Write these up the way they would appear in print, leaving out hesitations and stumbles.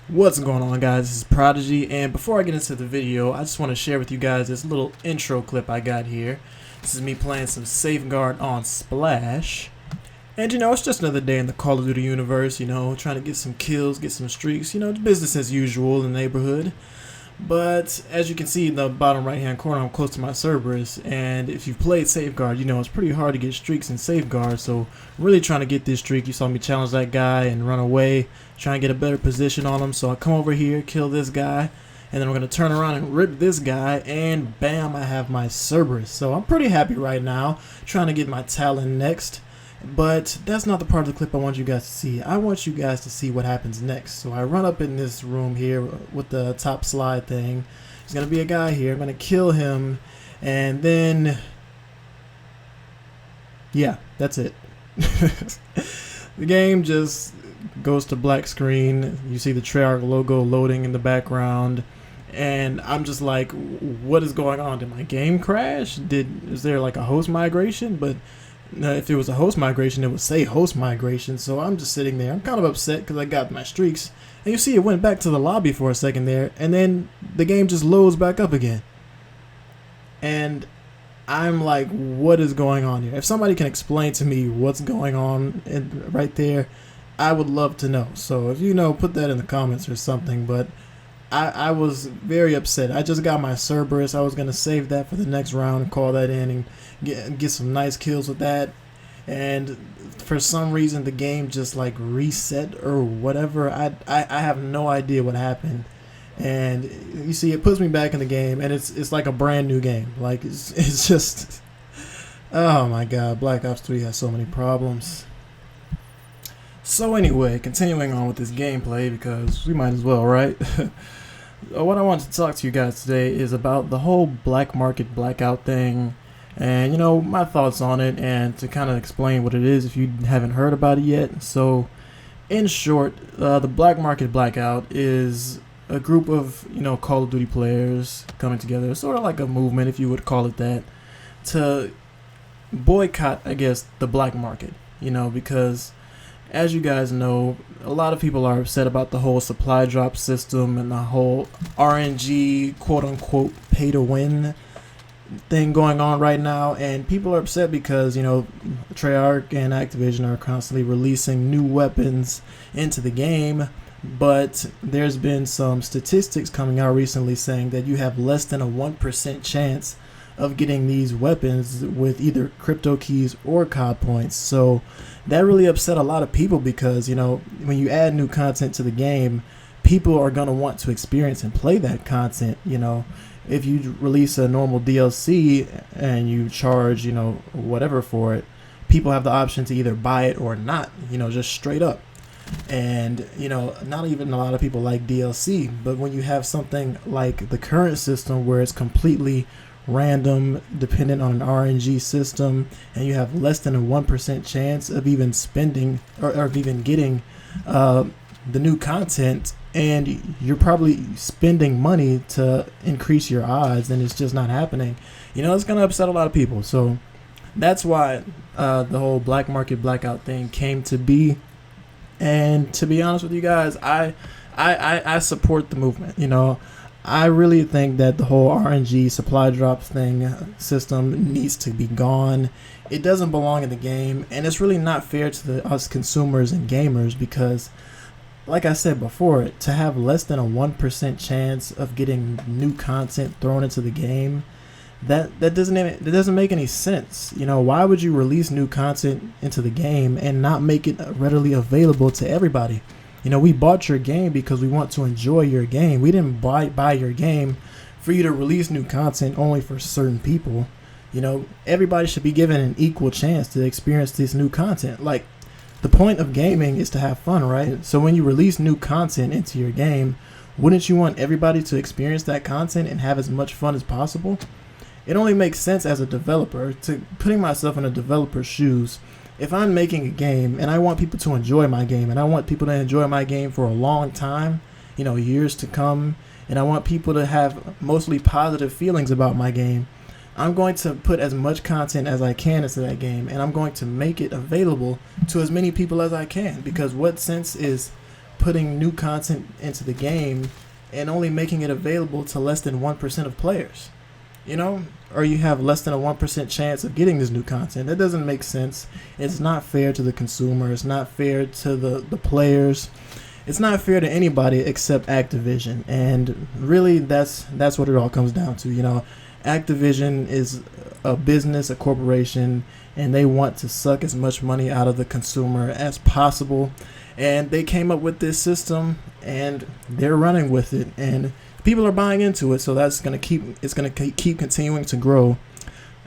What's going on, guys? This is Prodigy, and before I get into the video, I just want to share with you guys this little intro clip I got here. This is me playing some Safeguard on Splash, and it's just another day in the Call of Duty universe, trying to get some kills, get some streaks, business as usual in the neighborhood. But as you can see in the bottom right hand corner, I'm close to my Cerberus, and if you've played Safeguard, it's pretty hard to get streaks in Safeguard, so I'm really trying to get this streak. You saw me challenge that guy and run away, trying to get a better position on him, so I come over here, kill this guy, and then we're going to turn around and rip this guy, and bam, I have my Cerberus. So I'm pretty happy right now, trying to get my Talon next. But that's not the part of the clip I want you guys to see. I want you guys to see what happens next. So I run up in this room here with the top slide thing. There's going to be a guy here. I'm going to kill him. And then, yeah, that's it. The game just goes to black screen. You see the Treyarch logo loading in the background. And I'm just like, what is going on? Did my game crash? Is there like a host migration? But if it was a host migration, it would say host migration. So I'm just sitting there. I'm kind of upset because I got my streaks. And you see it went back to the lobby for a second there. And then the game just loads back up again. And I'm like, what is going on here? If somebody can explain to me what's going on right there, I would love to know. So if you know, put that in the comments or something. But I was very upset. I just got my Cerberus. I was going to save that for the next round and call that in and get some nice kills with that. And for some reason, the game just like reset or whatever. I have no idea what happened. And you see, it puts me back in the game, and it's like a brand new game. Like it's just, oh my God, Black Ops 3 has so many problems. So anyway, continuing on with this gameplay, because we might as well, right? What I wanted to talk to you guys today is about the whole black market blackout thing, and my thoughts on it, and to kind of explain what it is if you haven't heard about it yet. So in short, the black market blackout is a group of Call of Duty players coming together, sort of like a movement, if you would call it that, to boycott, I guess, the black market, because as you guys know, a lot of people are upset about the whole supply drop system and the whole RNG, quote-unquote, pay-to-win thing going on right now. And people are upset because, Treyarch and Activision are constantly releasing new weapons into the game. But there's been some statistics coming out recently saying that you have less than a 1% chance of getting these weapons with either crypto keys or COD points. So that really upset a lot of people because, when you add new content to the game, people are going to want to experience and play that content. If you release a normal DLC and you charge, whatever for it, people have the option to either buy it or not, just straight up. And, not even a lot of people like DLC, but when you have something like the current system where it's completely random, dependent on an RNG system, and you have less than a 1% chance of even spending or of even getting the new content, and you're probably spending money to increase your odds, and it's just not happening, it's going to upset a lot of people. So that's why the whole black market blackout thing came to be. And to be honest with you guys, I support the movement. I really think that the whole RNG supply drops system needs to be gone. It doesn't belong in the game, and it's really not fair to us consumers and gamers because, like I said before, to have less than a 1% chance of getting new content thrown into the game, that doesn't make any sense. Why would you release new content into the game and not make it readily available to everybody? We bought your game because we want to enjoy your game. We didn't buy your game for you to release new content only for certain people. Everybody should be given an equal chance to experience this new content. Like, the point of gaming is to have fun, right? So when you release new content into your game, wouldn't you want everybody to experience that content and have as much fun as possible? It only makes sense as a developer, to putting myself in a developer's shoes. If I'm making a game and I want people to enjoy my game, and I want people to enjoy my game for a long time, years to come, and I want people to have mostly positive feelings about my game, I'm going to put as much content as I can into that game, and I'm going to make it available to as many people as I can, because what sense is putting new content into the game and only making it available to less than 1% of players. You know, or you have less than a 1% chance of getting this new content. That doesn't make sense. It's not fair to the consumer. It's not fair to the players. It's not fair to anybody except Activision. And really, that's what it all comes down to. You know, Activision is a business, a corporation, and they want to suck as much money out of the consumer as possible. And they came up with this system, and they're running with it. And people are buying into it, so that's going to keep continuing to grow.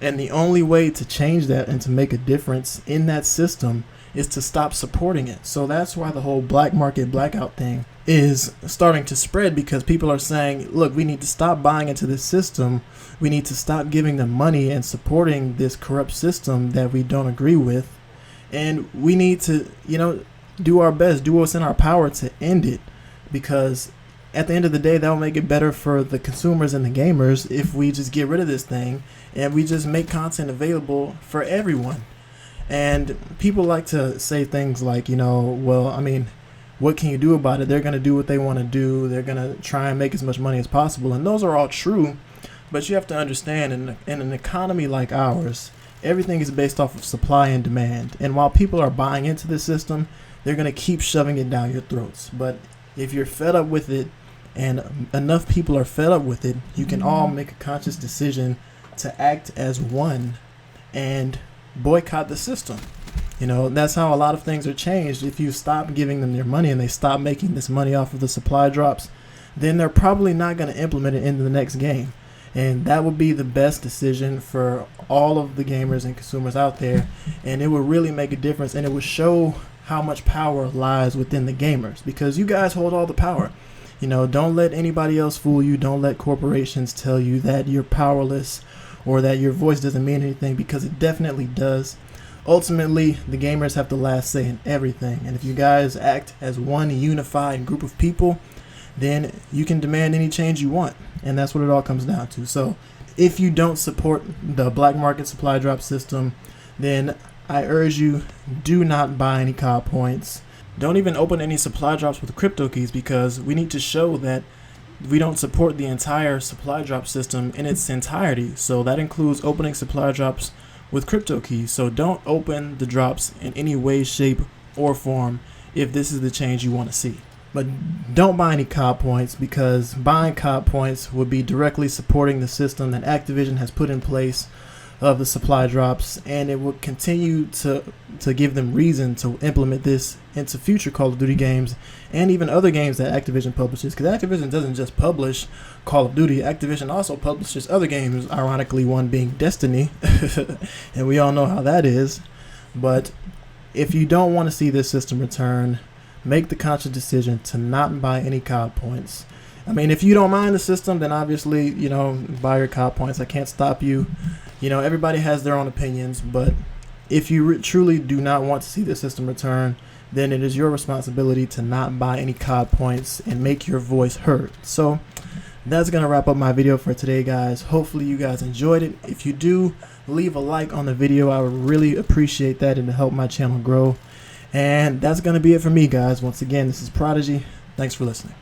And the only way to change that and to make a difference in that system is to stop supporting it. So that's why the whole black market blackout thing is starting to spread, because people are saying, look, we need to stop buying into this system. We need to stop giving them money and supporting this corrupt system that we don't agree with. And we need to, do our best, do what's in our power to end it, because at the end of the day, that will make it better for the consumers and the gamers if we just get rid of this thing and we just make content available for everyone. And people like to say things like, what can you do about it? They're going to do what they want to do. They're going to try and make as much money as possible. And those are all true. But you have to understand, in an economy like ours, everything is based off of supply and demand. And while people are buying into the system, they're going to keep shoving it down your throats. But if you're fed up with it, and enough people are fed up with it, you can all make a conscious decision to act as one and boycott the system. That's how a lot of things are changed. If you stop giving them their money and they stop making this money off of the supply drops, then they're probably not going to implement it into the next game. And that would be the best decision for all of the gamers and consumers out there. And it would really make a difference, and it would show how much power lies within the gamers, because you guys hold all the power. Don't let anybody else fool you. Don't let corporations tell you that you're powerless or that your voice doesn't mean anything, because it definitely does. Ultimately, the gamers have the last say in everything. And if you guys act as one unified group of people, then you can demand any change you want. And that's what it all comes down to. So if you don't support the black market supply drop system, then I urge you, do not buy any COD points. Don't even open any supply drops with crypto keys, because we need to show that we don't support the entire supply drop system in its entirety. So that includes opening supply drops with crypto keys. So don't open the drops in any way, shape, or form if this is the change you want to see. But don't buy any COD points, because buying COD points would be directly supporting the system that Activision has put in place of the supply drops, and it will continue to give them reason to implement this into future Call of Duty games and even other games that Activision publishes, because Activision doesn't just publish Call of Duty. Activision also publishes other games, ironically one being Destiny, and we all know how that is. But if you don't want to see this system return, make the conscious decision to not buy any COD points. If you don't mind the system, then obviously, buy your COD points. I can't stop you. Everybody has their own opinions, but if you truly do not want to see the system return, then it is your responsibility to not buy any COD points and make your voice heard. So that's going to wrap up my video for today, guys. Hopefully you guys enjoyed it. If you do, leave a like on the video. I would really appreciate that, and to help my channel grow. And that's going to be it for me, guys. Once again, this is Prodigy. Thanks for listening.